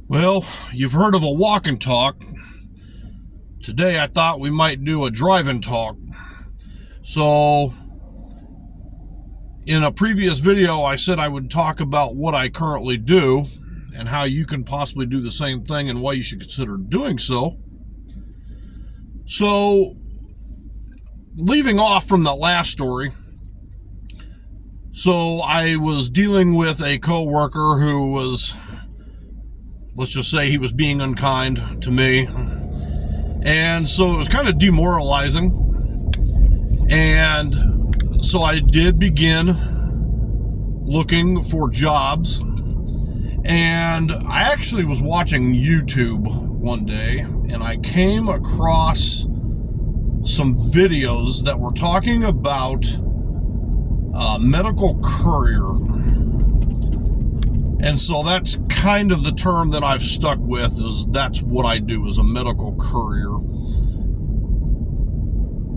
Well, you've heard of a walk and talk. Today I thought we might do a drive and talk. So, in a previous video I said I would talk about what I currently do and how you can possibly do the same thing and why you should consider doing so. So, leaving off from the last story, so I was dealing with a coworker who was, let's just say he was being unkind to me. And so it was kind of demoralizing. And so I did begin looking for jobs. And I actually was watching YouTube one day and I came across some videos that were talking about medical courier. And so that's kind of the term that I've stuck with, is that's what I do, as a medical courier.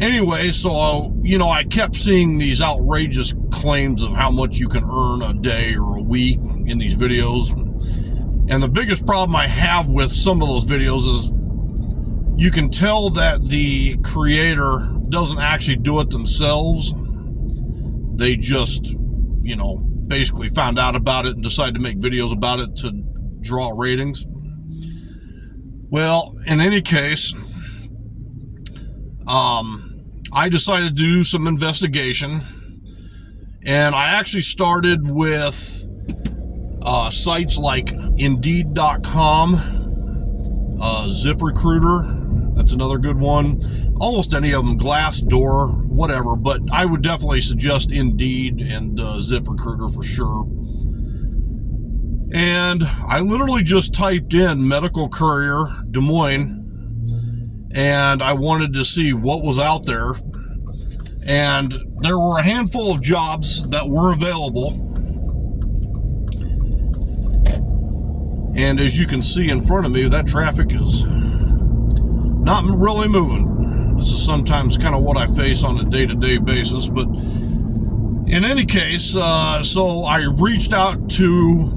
Anyway, so, I kept seeing these outrageous claims of how much you can earn a day or a week in these videos. And the biggest problem I have with some of those videos is you can tell that the creator doesn't actually do it themselves. They just, basically found out about it and decided to make videos about it to draw ratings. Well, in any case, I decided to do some investigation, and I actually started with sites like Indeed.com, Ziprecruiter, that's another good one, almost any of them, Glassdoor, whatever, but I would definitely suggest Indeed and Ziprecruiter for sure. And I literally just typed in medical courier Des Moines, and I wanted to see what was out there. And there were a handful of jobs that were available. And as you can see in front of me, that traffic is not really moving. This is sometimes kind of what I face on a day-to-day basis, but in any case, so I reached out to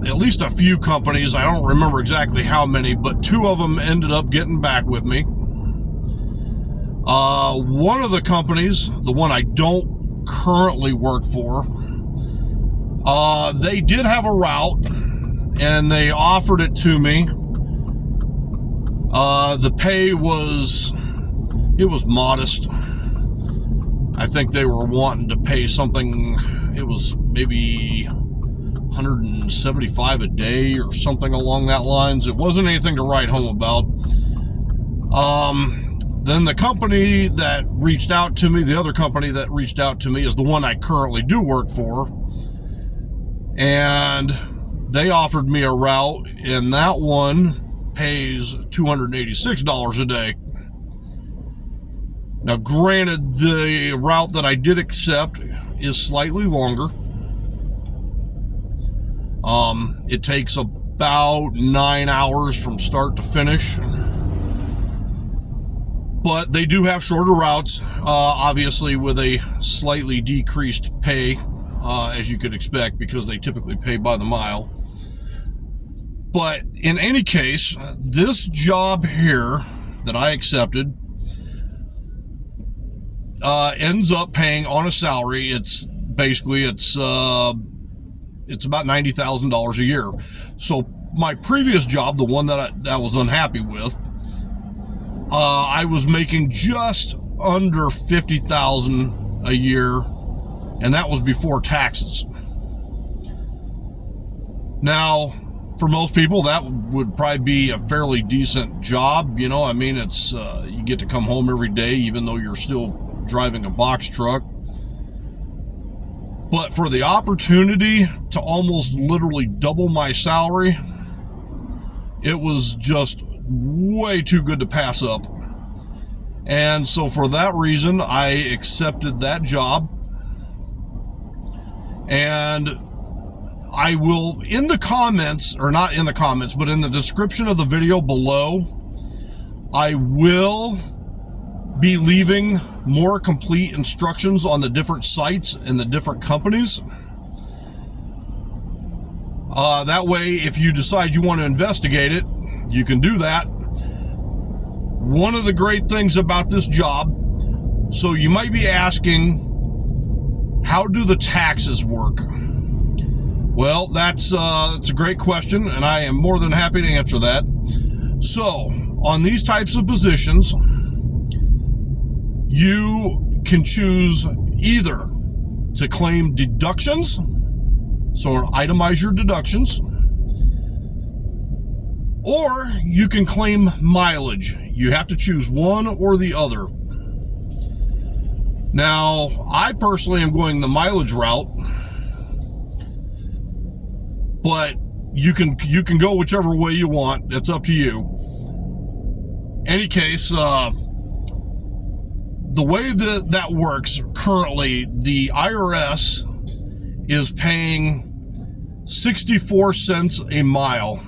at least a few companies. I don't remember exactly how many, but two of them ended up getting back with me. One of the companies, the one I don't currently work for, they did have a route, and they offered it to me. The pay was modest. I think they were wanting to pay something, it was maybe $175 a day or something along that lines. It wasn't anything to write home about. Then the company that reached out to me, the other company that reached out to me, is the one I currently do work for. And they offered me a route, and that one pays $286 a day. Now, granted, the route that I did accept is slightly longer. It takes about 9 hours from start to finish. But they do have shorter routes, obviously with a slightly decreased pay, as you could expect, because they typically pay by the mile. But in any case, this job here that I accepted ends up paying on a salary. It's about $90,000 a year. So my previous job, the one that I was unhappy with, I was making just under $50,000 a year, and that was before taxes. Now, for most people, that would probably be a fairly decent job. It's you get to come home every day, even though you're still driving a box truck. But for the opportunity to almost literally double my salary, it was just way too good to pass up. And so for that reason, I accepted that job. And I will, in the comments, or not in the comments, but in the description of the video below, I will be leaving more complete instructions on the different sites and the different companies. That way, if you decide you want to investigate it, you can do that. One of the great things about this job, so you might be asking, how do the taxes work? Well, that's a great question, and I am more than happy to answer that. So, on these types of positions, you can choose either to claim deductions, so itemize your deductions, or you can claim mileage. You have to choose one or the other. Now, I personally am going the mileage route, but you can go whichever way you want. It's up to you. Any case, the way that works currently, the IRS is paying 64 cents a mile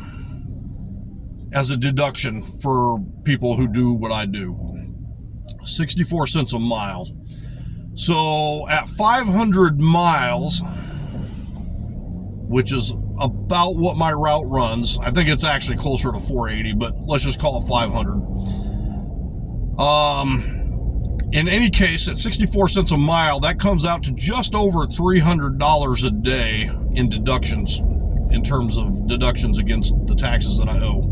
as a deduction for people who do what I do. 64 cents a mile. So at 500 miles, which is about what my route runs, I think it's actually closer to 480, but let's just call it 500. In any case, at 64 cents a mile, that comes out to just over $300 a day in deductions, in terms of deductions against the taxes that I owe.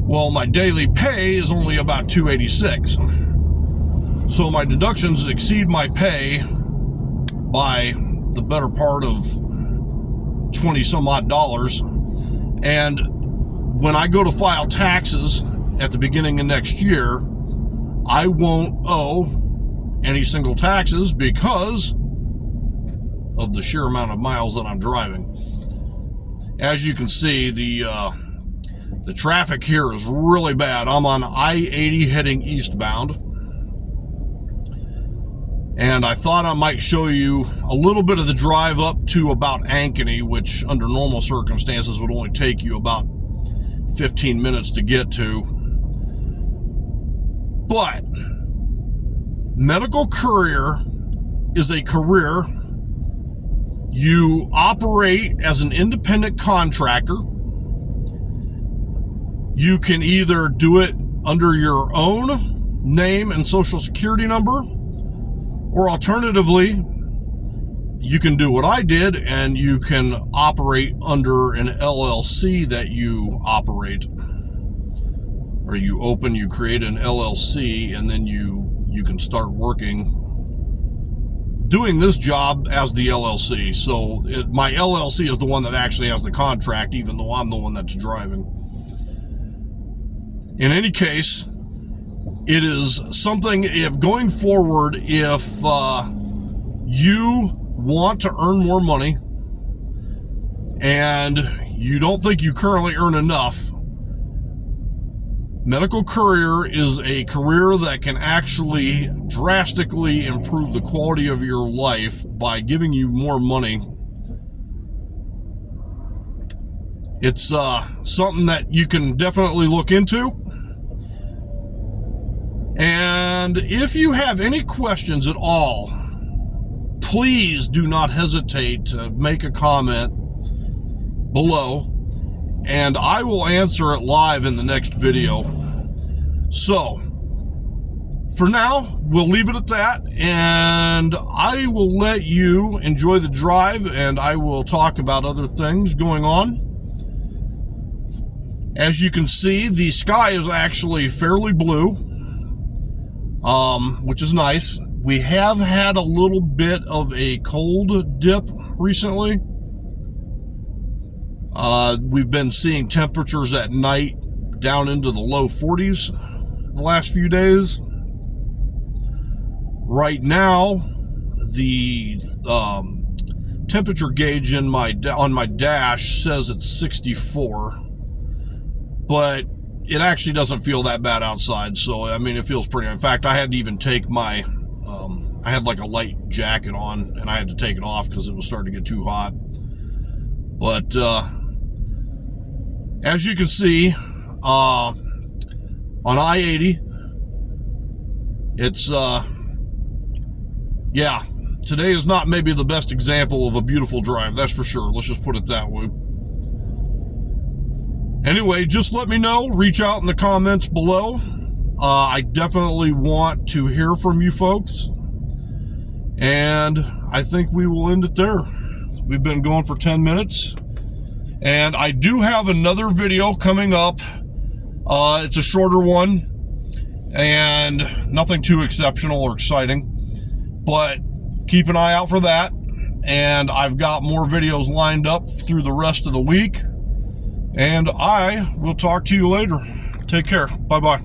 Well, my daily pay is only about $286. So my deductions exceed my pay by the better part of 20 some odd dollars. And when I go to file taxes at the beginning of next year, I won't owe any single taxes because of the sheer amount of miles that I'm driving. As you can see, the traffic here is really bad. I'm on I-80 heading eastbound. And I thought I might show you a little bit of the drive up to about Ankeny, which under normal circumstances would only take you about 15 minutes to get to. But medical courier is a career. You operate as an independent contractor. You can either do it under your own name and social security number, or alternatively, you can do what I did and you can operate under an LLC that you operate. Or you create an LLC, and then you can start working, doing this job as the LLC. So my LLC is the one that actually has the contract, even though I'm the one that's driving. In any case, it is something, if going forward, if you want to earn more money and you don't think you currently earn enough, medical courier is a career that can actually drastically improve the quality of your life by giving you more money. It's something that you can definitely look into. And if you have any questions at all, please do not hesitate to make a comment below, and I will answer it live in the next video. So, for now, we'll leave it at that, and I will let you enjoy the drive, and I will talk about other things going on. As you can see, the sky is actually fairly blue. Which is nice. We have had a little bit of a cold dip recently. We've been seeing temperatures at night down into the low 40s the last few days. Right now, the temperature gauge on my dash says it's 64, but it actually doesn't feel that bad outside. So, I mean, it feels pretty. In fact, I had to even take my, I had like a light jacket on, and I had to take it off because it was starting to get too hot. But, as you can see, on I-80, it's, yeah, today is not maybe the best example of a beautiful drive, that's for sure. Let's just put it that way. Anyway, just let me know. Reach out in the comments below. I definitely want to hear from you folks. And I think we will end it there. We've been going for 10 minutes. And I do have another video coming up. It's a shorter one. And nothing too exceptional or exciting. But keep an eye out for that. And I've got more videos lined up through the rest of the week. And I will talk to you later. Take care. Bye-bye.